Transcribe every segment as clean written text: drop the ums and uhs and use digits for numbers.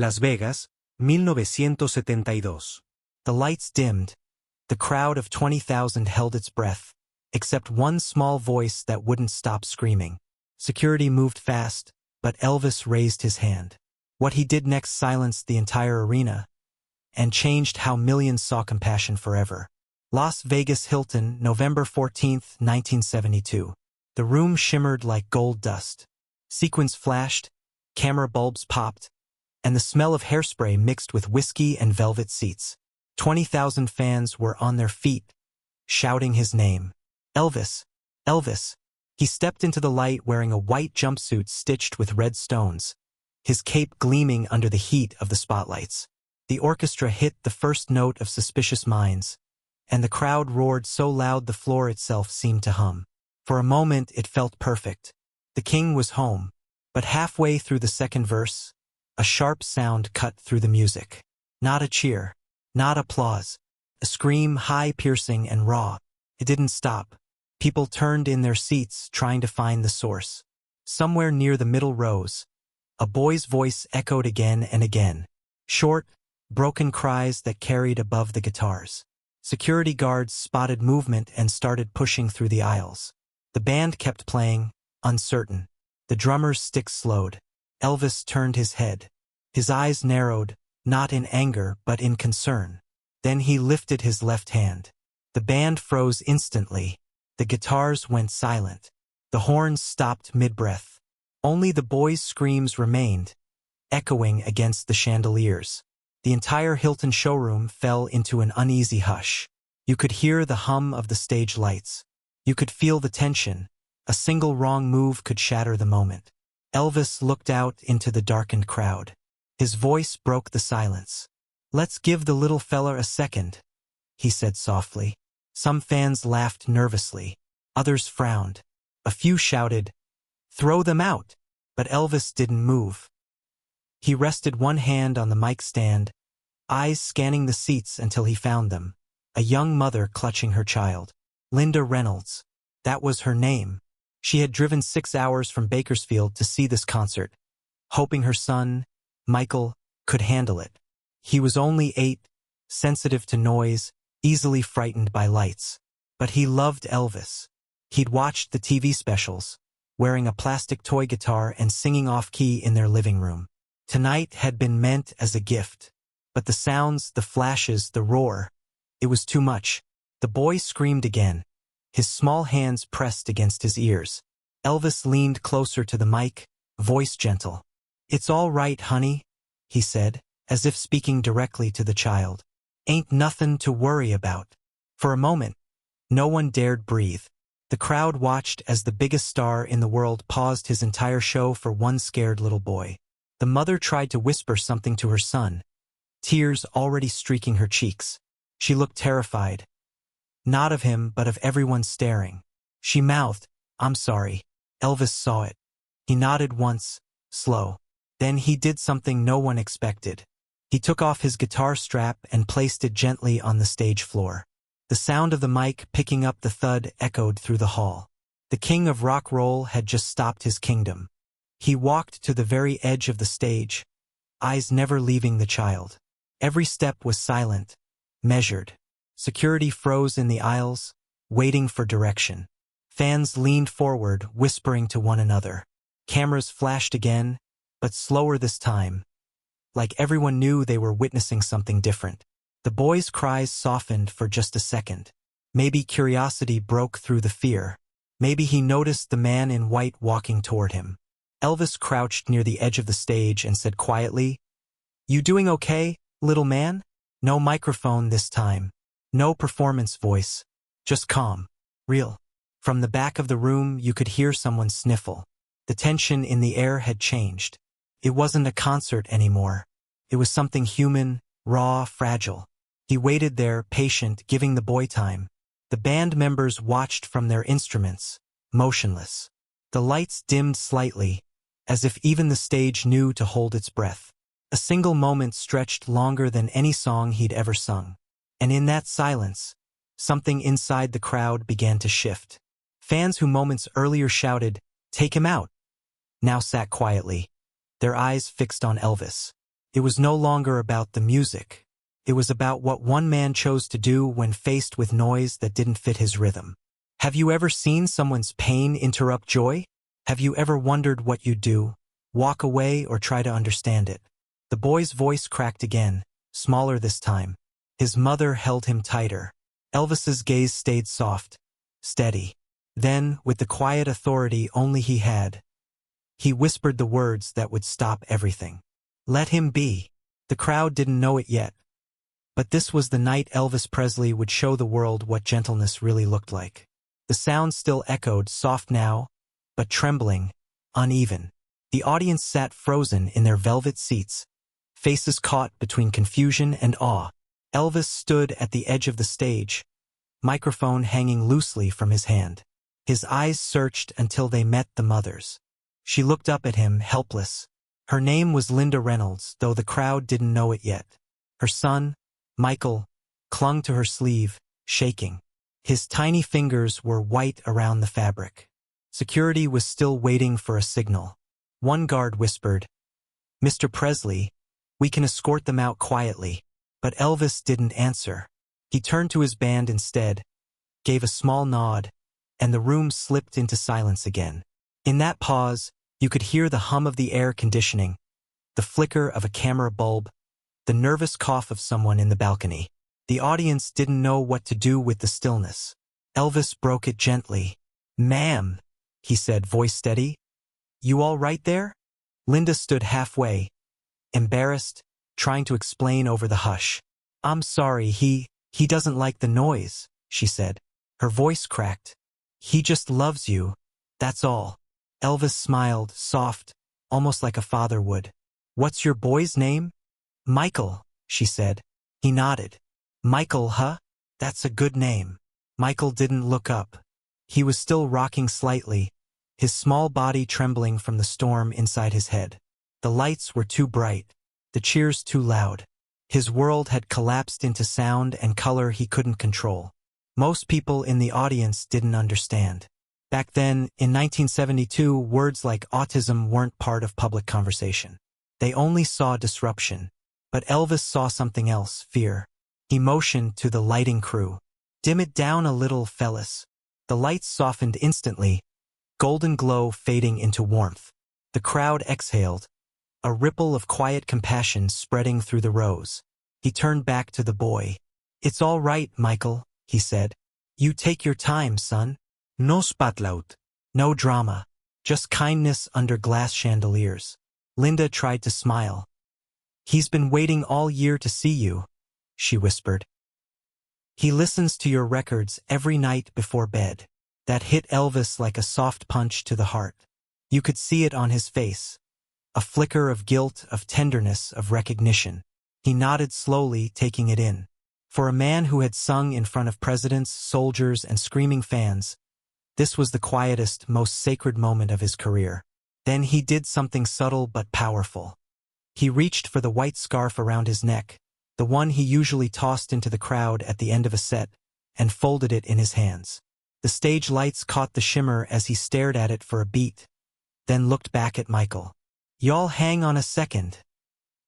Las Vegas, 1972. The lights dimmed. The crowd of 20,000 held its breath, except one small voice that wouldn't stop screaming. Security moved fast, but Elvis raised his hand. What he did next silenced the entire arena and changed how millions saw Compassion Forever. Las Vegas Hilton, November 14, 1972. The room shimmered like gold dust. Sequins flashed, camera bulbs popped, and the smell of hairspray mixed with whiskey and velvet seats. 20,000 fans were on their feet, shouting his name. Elvis! Elvis! He stepped into the light wearing a white jumpsuit stitched with red stones, his cape gleaming under the heat of the spotlights. The orchestra hit the first note of Suspicious Minds, and the crowd roared so loud the floor itself seemed to hum. For a moment it felt perfect. The king was home, but halfway through the second verse, a sharp sound cut through the music. Not a cheer, not applause, a scream high, piercing, and raw. It didn't stop. People turned in their seats, trying to find the source. Somewhere near the middle rows, a boy's voice echoed again and again. Short, broken cries that carried above the guitars. Security guards spotted movement and started pushing through the aisles. The band kept playing, uncertain. The drummer's stick slowed. Elvis turned his head. His eyes narrowed, not in anger but in concern. Then he lifted his left hand. The band froze instantly. The guitars went silent. The horns stopped mid-breath. Only the boys' screams remained, echoing against the chandeliers. The entire Hilton showroom fell into an uneasy hush. You could hear the hum of the stage lights. You could feel the tension. A single wrong move could shatter the moment. Elvis looked out into the darkened crowd. His voice broke the silence. "Let's give the little fella a second," he said softly. Some fans laughed nervously. Others frowned. A few shouted, "Throw them out!" But Elvis didn't move. He rested one hand on the mic stand, eyes scanning the seats until he found them. A young mother clutching her child. Linda Reynolds. That was her name. She had driven 6 hours from Bakersfield to see this concert, hoping her son, Michael, could handle it. He was only 8, sensitive to noise, easily frightened by lights. But he loved Elvis. He'd watched the TV specials, wearing a plastic toy guitar and singing off-key in their living room. Tonight had been meant as a gift. But the sounds, the flashes, the roar, it was too much. The boy screamed again. His small hands pressed against his ears. Elvis leaned closer to the mic, voice gentle. "It's all right, honey," he said, as if speaking directly to the child. "Ain't nothing to worry about." For a moment, no one dared breathe. The crowd watched as the biggest star in the world paused his entire show for one scared little boy. The mother tried to whisper something to her son, tears already streaking her cheeks. She looked terrified. Not of him, but of everyone staring. She mouthed, "I'm sorry." Elvis saw it. He nodded once, slow. Then he did something no one expected. He took off his guitar strap and placed it gently on the stage floor. The sound of the mic picking up the thud echoed through the hall. The king of rock roll had just stopped his kingdom. He walked to the very edge of the stage, eyes never leaving the child. Every step was silent, measured. Security froze in the aisles, waiting for direction. Fans leaned forward, whispering to one another. Cameras flashed again, but slower this time, like everyone knew they were witnessing something different. The boy's cries softened for just a second. Maybe curiosity broke through the fear. Maybe he noticed the man in white walking toward him. Elvis crouched near the edge of the stage and said quietly, "You doing okay, little man?" No microphone this time. No performance voice. Just calm. Real. From the back of the room you could hear someone sniffle. The tension in the air had changed. It wasn't a concert anymore. It was something human, raw, fragile. He waited there, patient, giving the boy time. The band members watched from their instruments, motionless. The lights dimmed slightly, as if even the stage knew to hold its breath. A single moment stretched longer than any song he'd ever sung. And in that silence, something inside the crowd began to shift. Fans who moments earlier shouted, "Take him out," now sat quietly, their eyes fixed on Elvis. It was no longer about the music. It was about what one man chose to do when faced with noise that didn't fit his rhythm. Have you ever seen someone's pain interrupt joy? Have you ever wondered what you'd do? Walk away or try to understand it? The boy's voice cracked again, smaller this time. His mother held him tighter. Elvis's gaze stayed soft, steady. Then, with the quiet authority only he had, he whispered the words that would stop everything. Let him be. The crowd didn't know it yet. But this was the night Elvis Presley would show the world what gentleness really looked like. The sound still echoed, soft now, but trembling, uneven. The audience sat frozen in their velvet seats, faces caught between confusion and awe. Elvis stood at the edge of the stage, microphone hanging loosely from his hand. His eyes searched until they met the mother's. She looked up at him, helpless. Her name was Linda Reynolds, though the crowd didn't know it yet. Her son, Michael, clung to her sleeve, shaking. His tiny fingers were white around the fabric. Security was still waiting for a signal. One guard whispered, "Mr. Presley, we can escort them out quietly." But Elvis didn't answer. He turned to his band instead, gave a small nod, and the room slipped into silence again. In that pause, you could hear the hum of the air conditioning, the flicker of a camera bulb, the nervous cough of someone in the balcony. The audience didn't know what to do with the stillness. Elvis broke it gently. "Ma'am," he said, voice steady. "You all right there?" Linda stood halfway, embarrassed, trying to explain over the hush. "I'm sorry, he doesn't like the noise," she said. Her voice cracked. "He just loves you, that's all." Elvis smiled, soft, almost like a father would. "What's your boy's name?" "Michael," she said. He nodded. "Michael, huh? That's a good name." Michael didn't look up. He was still rocking slightly, his small body trembling from the storm inside his head. The lights were too bright, the cheers too loud. His world had collapsed into sound and color he couldn't control. Most people in the audience didn't understand. Back then, in 1972, words like autism weren't part of public conversation. They only saw disruption. But Elvis saw something else, fear. He motioned to the lighting crew. "Dim it down a little, fellas." The lights softened instantly, golden glow fading into warmth. The crowd exhaled, a ripple of quiet compassion spreading through the rows. He turned back to the boy. "It's all right, Michael," he said. "You take your time, son. No spotlight. No drama. Just kindness under glass chandeliers." Linda tried to smile. "He's been waiting all year to see you," she whispered. "He listens to your records every night before bed." That hit Elvis like a soft punch to the heart. You could see it on his face. A flicker of guilt, of tenderness, of recognition. He nodded slowly, taking it in. For a man who had sung in front of presidents, soldiers, and screaming fans, this was the quietest, most sacred moment of his career. Then he did something subtle but powerful. He reached for the white scarf around his neck, the one he usually tossed into the crowd at the end of a set, and folded it in his hands. The stage lights caught the shimmer as he stared at it for a beat, then looked back at Michael. "Y'all hang on a second,"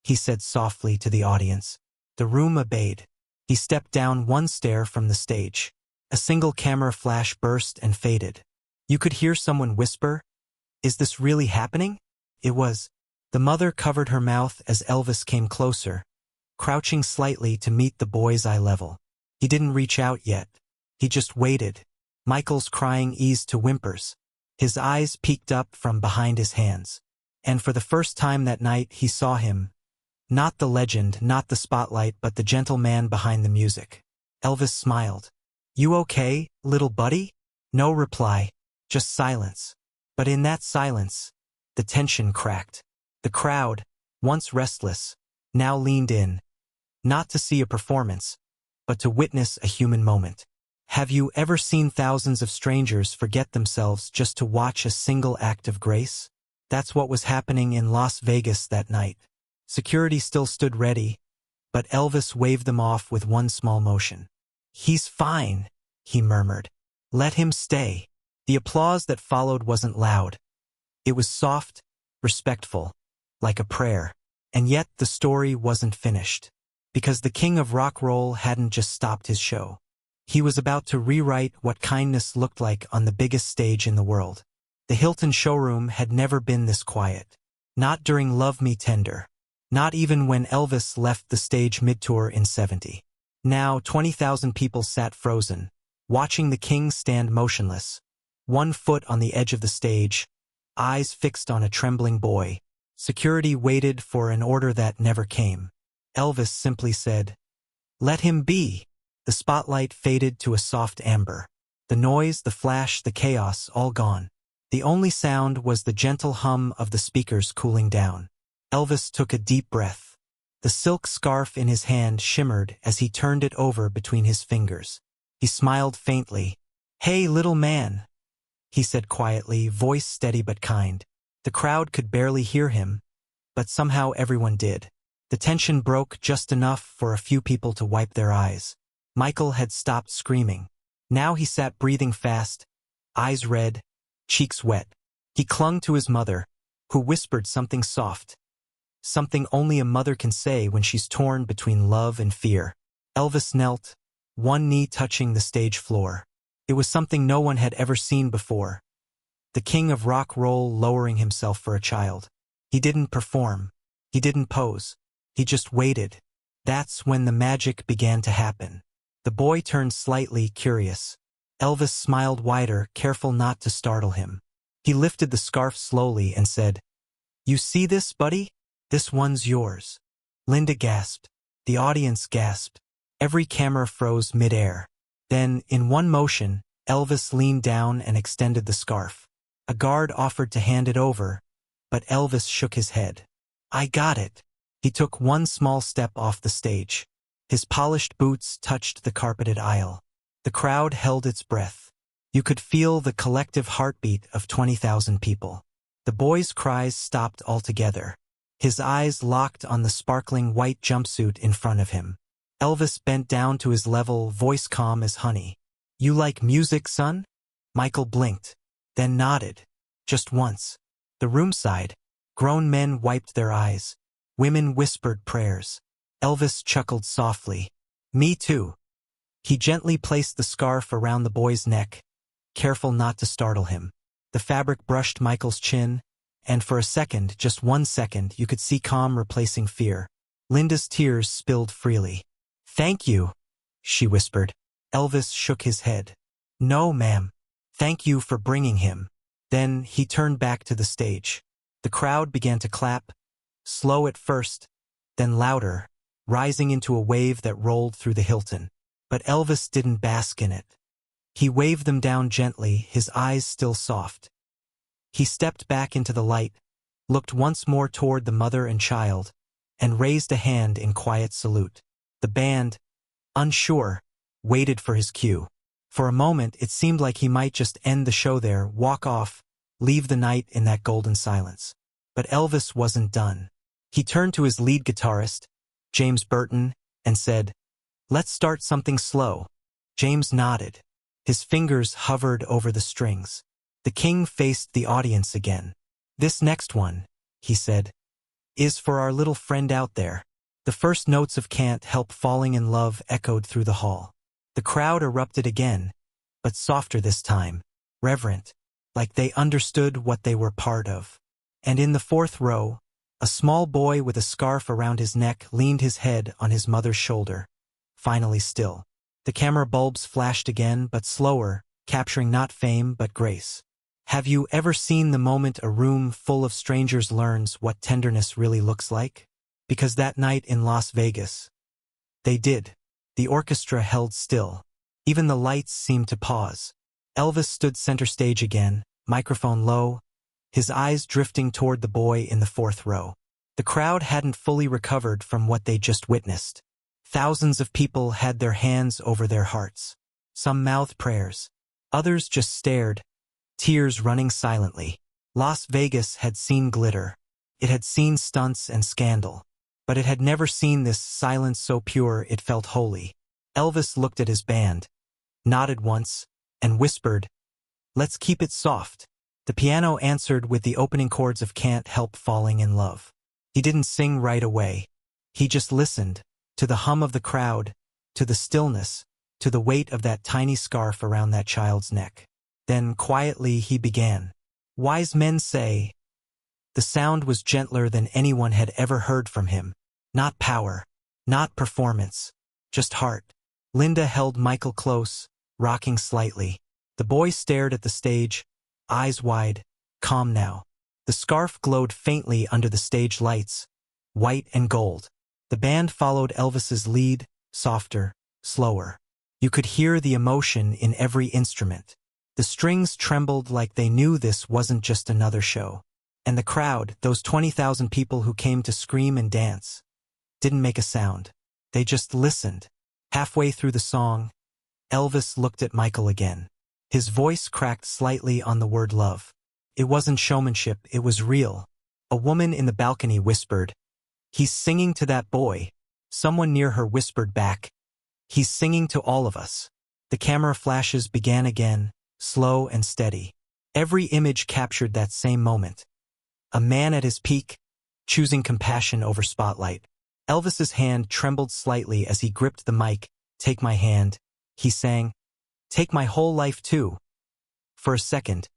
he said softly to the audience. The room obeyed. He stepped down one stair from the stage. A single camera flash burst and faded. You could hear someone whisper, "Is this really happening?" It was. The mother covered her mouth as Elvis came closer, crouching slightly to meet the boy's eye level. He didn't reach out yet. He just waited. Michael's crying eased to whimpers. His eyes peeked up from behind his hands. And for the first time that night he saw him. Not the legend, not the spotlight, but the gentle man behind the music. Elvis smiled. "You okay, little buddy?" No reply, just silence. But in that silence, the tension cracked. The crowd, once restless, now leaned in. Not to see a performance, but to witness a human moment. Have you ever seen thousands of strangers forget themselves just to watch a single act of grace? That's what was happening in Las Vegas that night. Security still stood ready, but Elvis waved them off with one small motion. "He's fine," he murmured. "Let him stay." The applause that followed wasn't loud. It was soft, respectful, like a prayer. And yet the story wasn't finished. Because the king of rock roll hadn't just stopped his show. He was about to rewrite what kindness looked like on the biggest stage in the world. The Hilton showroom had never been this quiet. Not during Love Me Tender. Not even when Elvis left the stage mid-tour in '70. Now 20,000 people sat frozen, watching the king stand motionless, one foot on the edge of the stage, eyes fixed on a trembling boy. Security waited for an order that never came. Elvis simply said, "Let him be." The spotlight faded to a soft amber. The noise, the flash, the chaos, all gone. The only sound was the gentle hum of the speakers cooling down. Elvis took a deep breath. The silk scarf in his hand shimmered as he turned it over between his fingers. He smiled faintly. "Hey, little man," he said quietly, voice steady but kind. The crowd could barely hear him, but somehow everyone did. The tension broke just enough for a few people to wipe their eyes. Michael had stopped screaming. Now he sat breathing fast, eyes red, cheeks wet. He clung to his mother, who whispered something soft. Something only a mother can say when she's torn between love and fear. Elvis knelt, one knee touching the stage floor. It was something no one had ever seen before. The king of rock roll lowering himself for a child. He didn't perform. He didn't pose. He just waited. That's when the magic began to happen. The boy turned slightly curious. Elvis smiled wider, careful not to startle him. He lifted the scarf slowly and said, "You see this, buddy? This one's yours." Linda gasped. The audience gasped. Every camera froze mid-air. Then, in one motion, Elvis leaned down and extended the scarf. A guard offered to hand it over, but Elvis shook his head. "I got it." He took one small step off the stage. His polished boots touched the carpeted aisle. The crowd held its breath. You could feel the collective heartbeat of 20,000 people. The boy's cries stopped altogether. His eyes locked on the sparkling white jumpsuit in front of him. Elvis bent down to his level, voice calm as honey. "You like music, son?" Michael blinked, then nodded. Just once. The room sighed. Grown men wiped their eyes. Women whispered prayers. Elvis chuckled softly. "Me too." He gently placed the scarf around the boy's neck, careful not to startle him. The fabric brushed Michael's chin, and for a second, just 1 second, you could see calm replacing fear. Linda's tears spilled freely. "Thank you," she whispered. Elvis shook his head. "No, ma'am. Thank you for bringing him." Then he turned back to the stage. The crowd began to clap, slow at first, then louder, rising into a wave that rolled through the Hilton. But Elvis didn't bask in it. He waved them down gently, his eyes still soft. He stepped back into the light, looked once more toward the mother and child, and raised a hand in quiet salute. The band, unsure, waited for his cue. For a moment, it seemed like he might just end the show there, walk off, leave the night in that golden silence. But Elvis wasn't done. He turned to his lead guitarist, James Burton, and said, "Let's start something slow." James nodded. His fingers hovered over the strings. The king faced the audience again. "This next one," he said, "is for our little friend out there." The first notes of Can't Help Falling in Love echoed through the hall. The crowd erupted again, but softer this time, reverent, like they understood what they were part of. And in the fourth row, a small boy with a scarf around his neck leaned his head on his mother's shoulder, finally still. The camera bulbs flashed again, but slower, capturing not fame but grace. Have you ever seen the moment a room full of strangers learns what tenderness really looks like? Because that night in Las Vegas, they did. The orchestra held still. Even the lights seemed to pause. Elvis stood center stage again, microphone low, his eyes drifting toward the boy in the fourth row. The crowd hadn't fully recovered from what they just witnessed. Thousands of people had their hands over their hearts. Some mouthed prayers. Others just stared, tears running silently. Las Vegas had seen glitter. It had seen stunts and scandal. But it had never seen this silence so pure it felt holy. Elvis looked at his band, nodded once, and whispered, "Let's keep it soft." The piano answered with the opening chords of Can't Help Falling in Love. He didn't sing right away. He just listened, to the hum of the crowd, to the stillness, to the weight of that tiny scarf around that child's neck. Then, quietly, he began. Wise men say. The sound was gentler than anyone had ever heard from him. Not power, not performance, just heart. Linda held Michael close, rocking slightly. The boy stared at the stage, eyes wide, calm now. The scarf glowed faintly under the stage lights, white and gold. The band followed Elvis's lead, softer, slower. You could hear the emotion in every instrument. The strings trembled like they knew this wasn't just another show. And the crowd, those 20,000 people who came to scream and dance, didn't make a sound. They just listened. Halfway through the song, Elvis looked at Michael again. His voice cracked slightly on the word love. It wasn't showmanship, it was real. A woman in the balcony whispered, "He's singing to that boy." Someone near her whispered back, "He's singing to all of us." The camera flashes began again, slow and steady. Every image captured that same moment. A man at his peak, choosing compassion over spotlight. Elvis's hand trembled slightly as he gripped the mic. "Take my hand," he sang. "Take my whole life too." For a second,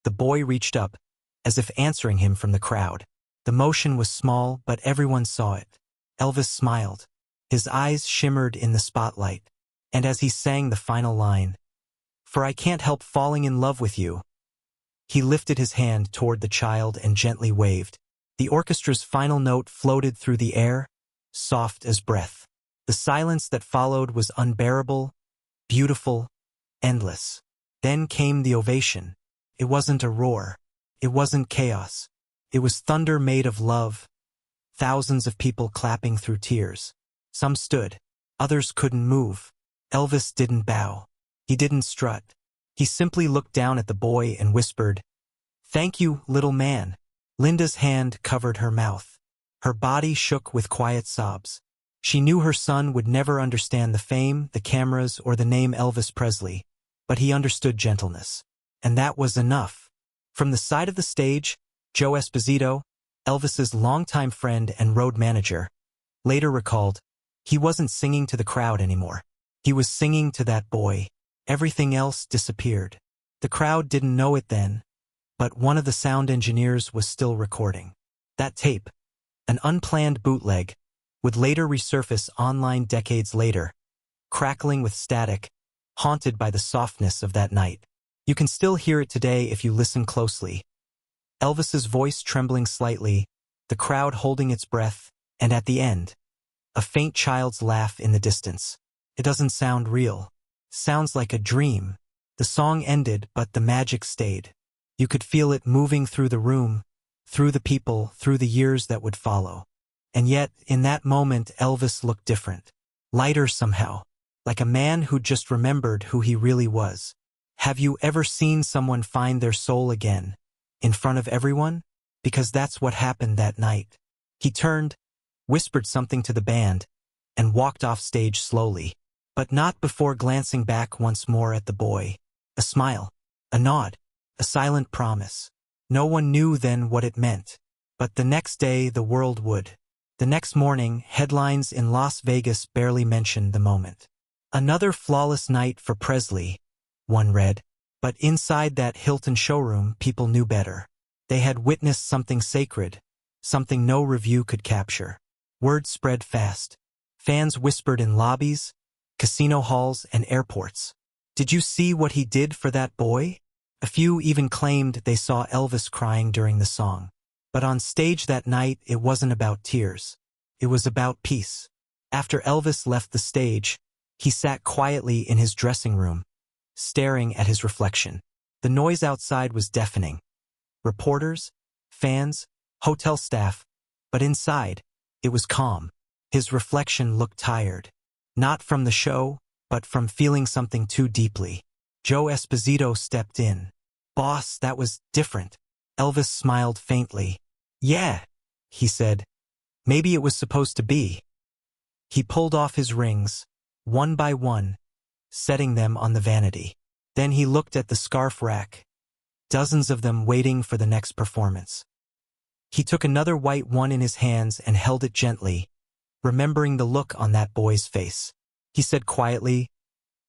the boy reached up, as if answering him from the crowd. The motion was small, but everyone saw it. Elvis smiled. His eyes shimmered in the spotlight. And as he sang the final line, "For I can't help falling in love with you," he lifted his hand toward the child and gently waved. The orchestra's final note floated through the air, soft as breath. The silence that followed was unbearable, beautiful, endless. Then came the ovation. It wasn't a roar. It wasn't chaos. It was thunder made of love. Thousands of people clapping through tears. Some stood. Others couldn't move. Elvis didn't bow. He didn't strut. He simply looked down at the boy and whispered, "Thank you, little man." Linda's hand covered her mouth. Her body shook with quiet sobs. She knew her son would never understand the fame, the cameras, or the name Elvis Presley, but he understood gentleness. And that was enough. From the side of the stage, Joe Esposito, Elvis's longtime friend and road manager, later recalled, he wasn't singing to the crowd anymore. He was singing to that boy. Everything else disappeared. The crowd didn't know it then, but one of the sound engineers was still recording. That tape, an unplanned bootleg, would later resurface online decades later, crackling with static, haunted by the softness of that night. You can still hear it today if you listen closely. Elvis's voice trembling slightly, the crowd holding its breath, and at the end, a faint child's laugh in the distance. It doesn't sound real. Sounds like a dream. The song ended, but the magic stayed. You could feel it moving through the room, through the people, through the years that would follow. And yet, in that moment, Elvis looked different. Lighter somehow, like a man who just remembered who he really was. Have you ever seen someone find their soul again, in front of everyone? Because that's what happened that night. He turned, whispered something to the band, and walked off stage slowly, but not before glancing back once more at the boy. A smile, a nod, a silent promise. No one knew then what it meant, but the next day the world would. The next morning, headlines in Las Vegas barely mentioned the moment. "Another flawless night for Presley," one read, but inside that Hilton showroom people knew better. They had witnessed something sacred, something no review could capture. Word spread fast. Fans whispered in lobbies, casino halls, and airports. "Did you see what he did for that boy?" A few even claimed they saw Elvis crying during the song. But on stage that night, it wasn't about tears. It was about peace. After Elvis left the stage, he sat quietly in his dressing room, staring at his reflection. The noise outside was deafening. Reporters, fans, hotel staff, but inside, it was calm. His reflection looked tired. Not from the show, but from feeling something too deeply. Joe Esposito stepped in. "Boss, that was different." Elvis smiled faintly. "Yeah," he said. "Maybe it was supposed to be." He pulled off his rings, one by one, setting them on the vanity. Then he looked at the scarf rack, dozens of them waiting for the next performance. He took another white one in his hands and held it gently, remembering the look on that boy's face. He said quietly,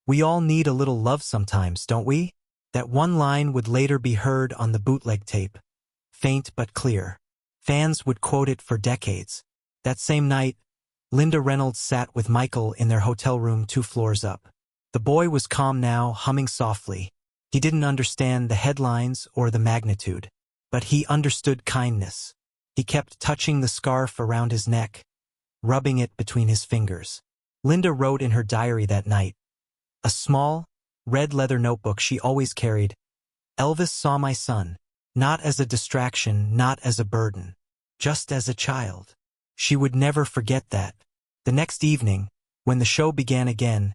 "We all need a little love sometimes, don't we?" That one line would later be heard on the bootleg tape, faint but clear. Fans would quote it for decades. That same night, Linda Reynolds sat with Michael in their hotel room 2 floors up. The boy was calm now, humming softly. He didn't understand the headlines or the magnitude, but he understood kindness. He kept touching the scarf around his neck, rubbing it between his fingers. Linda wrote in her diary that night, a small, red leather notebook she always carried, "Elvis saw my son, not as a distraction, not as a burden, just as a child." She would never forget that. The next evening, when the show began again,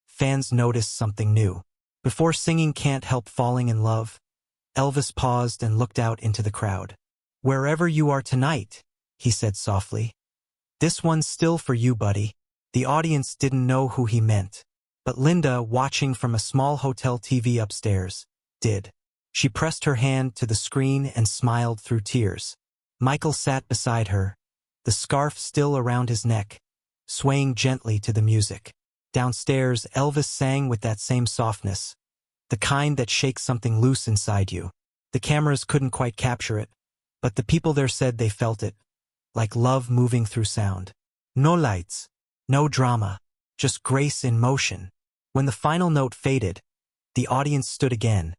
fans noticed something new. Before singing "Can't Help Falling in Love," Elvis paused and looked out into the crowd. "Wherever you are tonight," he said softly. "This one's still for you, buddy." The audience didn't know who he meant, but Linda, watching from a small hotel TV upstairs, did. She pressed her hand to the screen and smiled through tears. Michael sat beside her, the scarf still around his neck, swaying gently to the music. Downstairs, Elvis sang with that same softness, the kind that shakes something loose inside you. The cameras couldn't quite capture it, but the people there said they felt it, like love moving through sound. No lights, no drama, just grace in motion. When the final note faded, the audience stood again,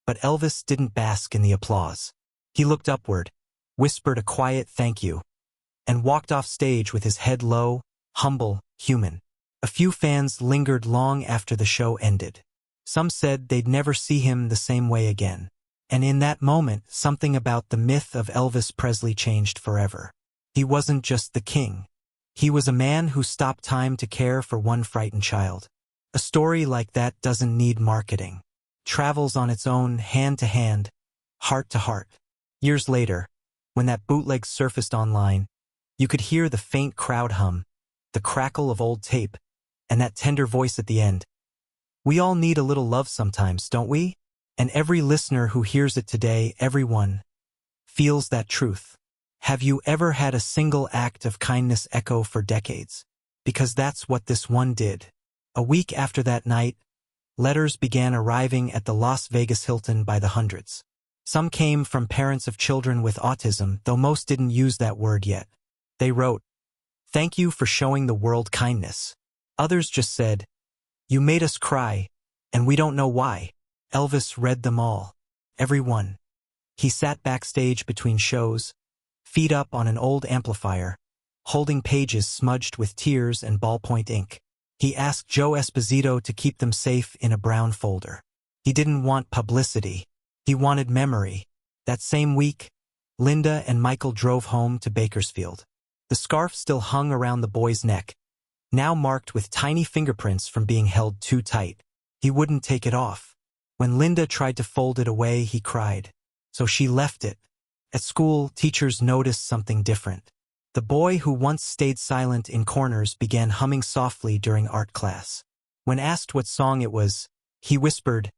but Elvis didn't bask in the applause. He looked upward, whispered a quiet thank you, and walked off stage with his head low, humble, human. A few fans lingered long after the show ended. Some said they'd never see him the same way again. And in that moment, something about the myth of Elvis Presley changed forever. He wasn't just the king. He was a man who stopped time to care for one frightened child. A story like that doesn't need marketing. Travels on its own, hand to hand, heart to heart. Years later, when that bootleg surfaced online, you could hear the faint crowd hum, the crackle of old tape, and that tender voice at the end. We all need a little love sometimes, don't we? And every listener who hears it today, everyone, feels that truth. Have you ever had a single act of kindness echo for decades? Because that's what this one did. A week after that night, letters began arriving at the Las Vegas Hilton by the hundreds. Some came from parents of children with autism, though most didn't use that word yet. They wrote, "Thank you for showing the world kindness." Others just said, "You made us cry, and we don't know why." Elvis read them all. Every one. He sat backstage between shows, feet up on an old amplifier, holding pages smudged with tears and ballpoint ink. He asked Joe Esposito to keep them safe in a brown folder. He didn't want publicity. He wanted memory. That same week, Linda and Michael drove home to Bakersfield. The scarf still hung around the boy's neck, now marked with tiny fingerprints from being held too tight. He wouldn't take it off. When Linda tried to fold it away, he cried. So she left it. At school, teachers noticed something different. The boy who once stayed silent in corners began humming softly during art class. When asked what song it was, he whispered,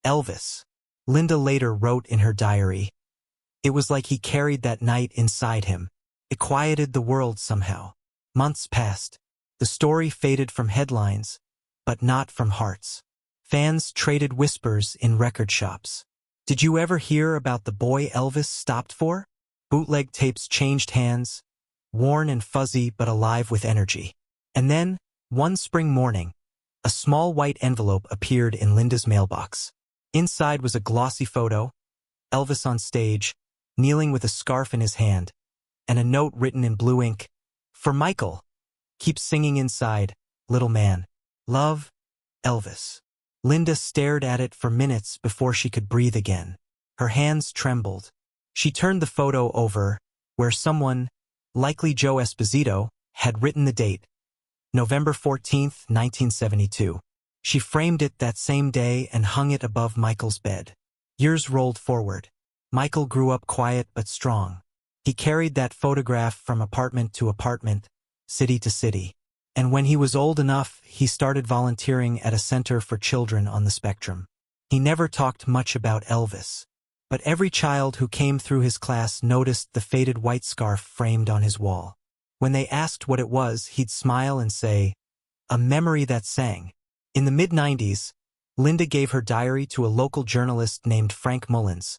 "Elvis." Linda later wrote in her diary, "It was like he carried that night inside him. It quieted the world somehow." Months passed. The story faded from headlines, but not from hearts. Fans traded whispers in record shops. Did you ever hear about the boy Elvis stopped for? Bootleg tapes changed hands, worn and fuzzy but alive with energy. And then, one spring morning, a small white envelope appeared in Linda's mailbox. Inside was a glossy photo, Elvis on stage, kneeling with a scarf in his hand, and a note written in blue ink, "For Michael. Keep singing inside, little man. Love, Elvis." Linda stared at it for minutes before she could breathe again. Her hands trembled. She turned the photo over, where someone, likely Joe Esposito, had written the date, November 14th, 1972. She framed it that same day and hung it above Michael's bed. Years rolled forward. Michael grew up quiet but strong. He carried that photograph from apartment to apartment, city to city. And when he was old enough, he started volunteering at a center for children on the spectrum. He never talked much about Elvis. But every child who came through his class noticed the faded white scarf framed on his wall. When they asked what it was, he'd smile and say, "A memory that sang." In the mid-90s, Linda gave her diary to a local journalist named Frank Mullins,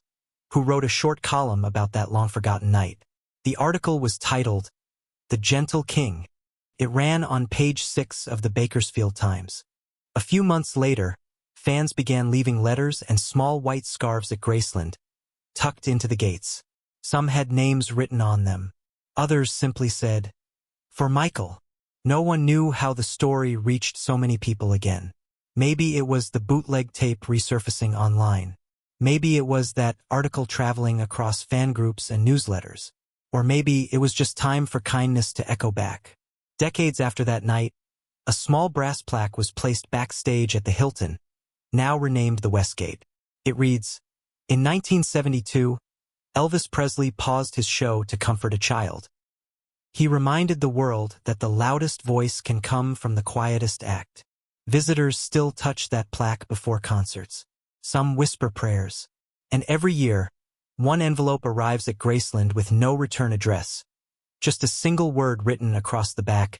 who wrote a short column about that long-forgotten night. The article was titled, "The Gentle King." It ran on page 6 of the Bakersfield Times. A few months later, fans began leaving letters and small white scarves at Graceland, tucked into the gates. Some had names written on them. Others simply said, "For Michael." No one knew how the story reached so many people again. Maybe it was the bootleg tape resurfacing online. Maybe it was that article traveling across fan groups and newsletters. Or maybe it was just time for kindness to echo back. Decades after that night, a small brass plaque was placed backstage at the Hilton, now renamed the Westgate. It reads, "In 1972, Elvis Presley paused his show to comfort a child. He reminded the world that the loudest voice can come from the quietest act." Visitors still touch that plaque before concerts. Some whisper prayers. And every year, one envelope arrives at Graceland with no return address. Just a single word written across the back.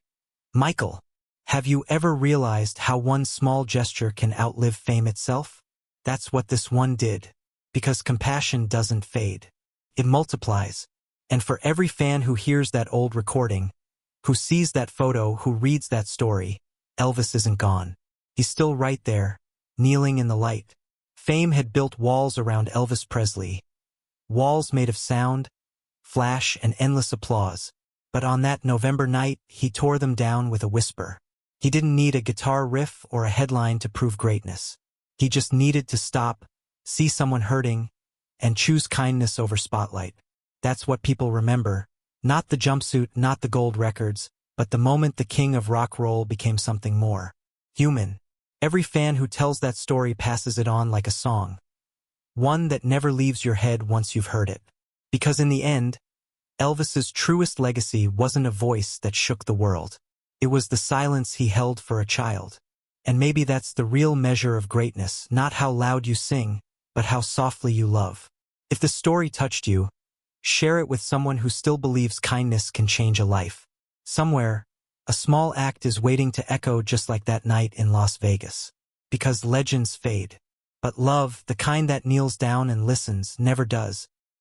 "Michael, have you ever realized how one small gesture can outlive fame itself?" That's what this one did. Because compassion doesn't fade. It multiplies. And for every fan who hears that old recording, who sees that photo, who reads that story, Elvis isn't gone. He's still right there, kneeling in the light. Fame had built walls around Elvis Presley. Walls made of sound, flash, and endless applause. But on that November night, he tore them down with a whisper. He didn't need a guitar riff or a headline to prove greatness. He just needed to stop, see someone hurting, and choose kindness over spotlight. That's what people remember. Not the jumpsuit, not the gold records, but the moment the king of rock roll became something more human. Every fan who tells that story passes it on like a song. One that never leaves your head once you've heard it. Because in the end, Elvis's truest legacy wasn't a voice that shook the world. It was the silence he held for a child. And maybe that's the real measure of greatness, not how loud you sing, but how softly you love. If the story touched you, share it with someone who still believes kindness can change a life. Somewhere, a small act is waiting to echo just like that night in Las Vegas. Because legends fade. But love, the kind that kneels down and listens, never does.